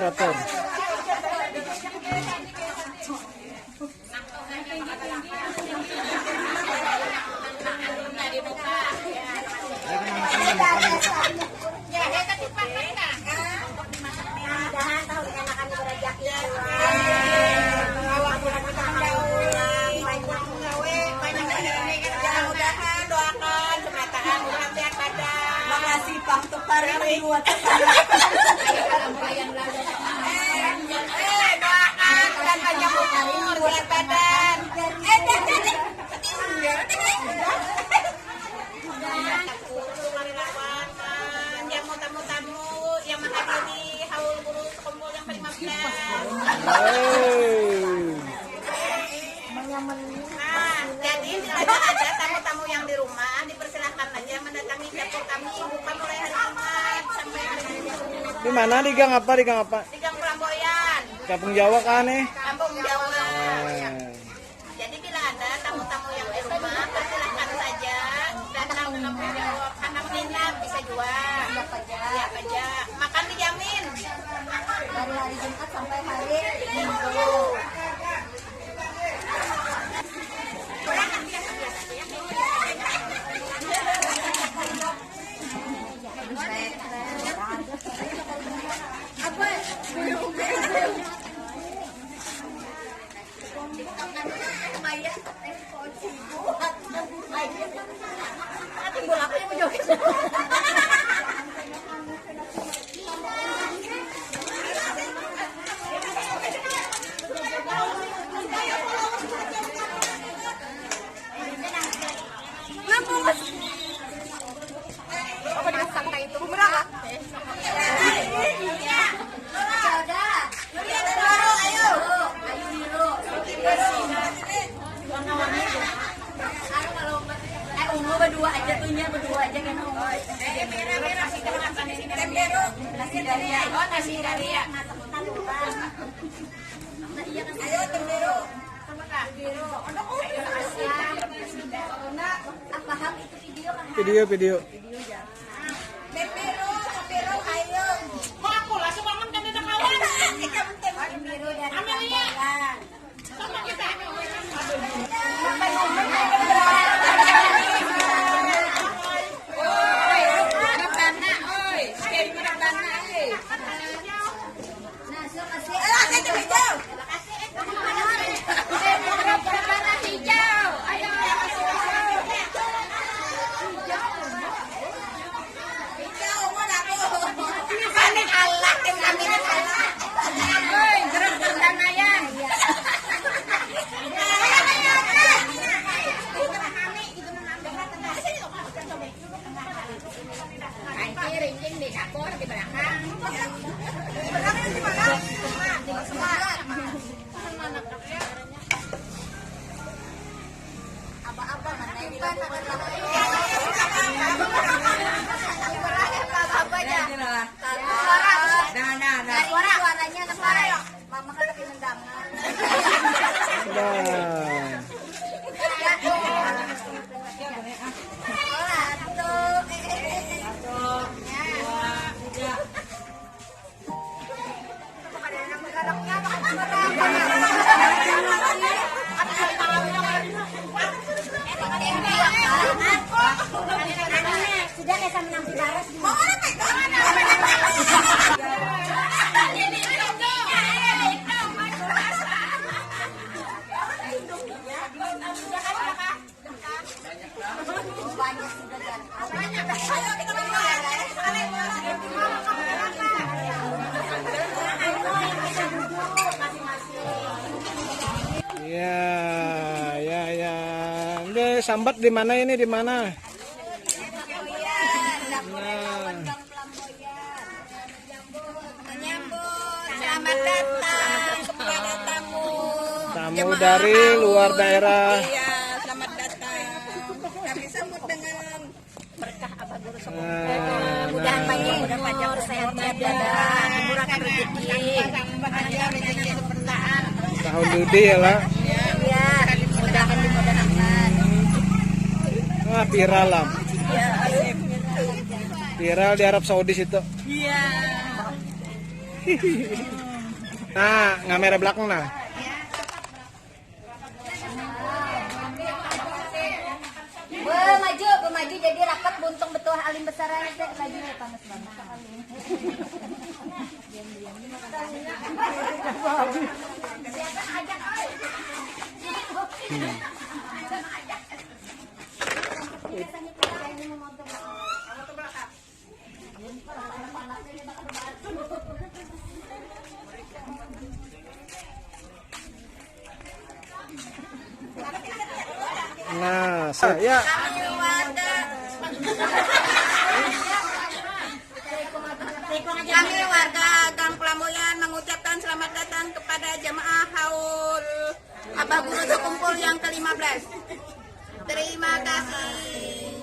Atur. Makasih Pak Tukar yang buat doakan bulan panjang umur, bulan badan. Yang mau tamu-tamu yang menghadiri haul guru sekumpul yang ke-15. Nah, jadi bila ada tamu-tamu yang di rumah dipersilahkan aja mendatangi dapur kami buka mulai hari Jumat sampai hari Minggu. Di mana? Di gang apa? Di Gang Peramboyan. Kampung Jawa kan nih? Kampung Jawa. Jadi bila ada tamu-tamu yang di rumah, persilahkan saja datang ke Kampung Jawa. Karena menginap bisa jual. Siap aja. Makan dijamin. Dari hari Jumat sampai hari Minggu. Berdua aja tuhnya, berdua aja kan. Merah nasi daria. Oh, nasi daria. Ayo tempero. Paham itu video kan? Video. Tempero, ayo. Kok aku lah sebangun kan ada kawan. Tempero dari Amelia. Sama kita. Suaranya apa? Mama kan tapi mendangan. Sudah bisa menang di barat. Iya. sambat di mana ini? Di mana? Menyambut, selamat datang kepada tamu. Tamu dari luar daerah. Iya, selamat datang. Kami sambut dengan berkah Abah Guru Sepuh. Mudahan panjang, mudah panjang, sehat-sehat dan dimurahkan rezeki. Rezeki bertahan. Tahun Dudi ya lah. Iya, mudahan dimudahkan. Wah, viral lah. Iya, asik. Viral di Arab Saudi situ. Iya. Nah, kamera belakang nah. Maju jadi rapat buntung betul alim besar aja lagi panas banget alim. Siapa ajak Nah, ya. Kami warga Gang Pelamboyan mengucapkan selamat datang kepada jemaah haul Abah Guru Sekumpul yang ke-15. Terima kasih.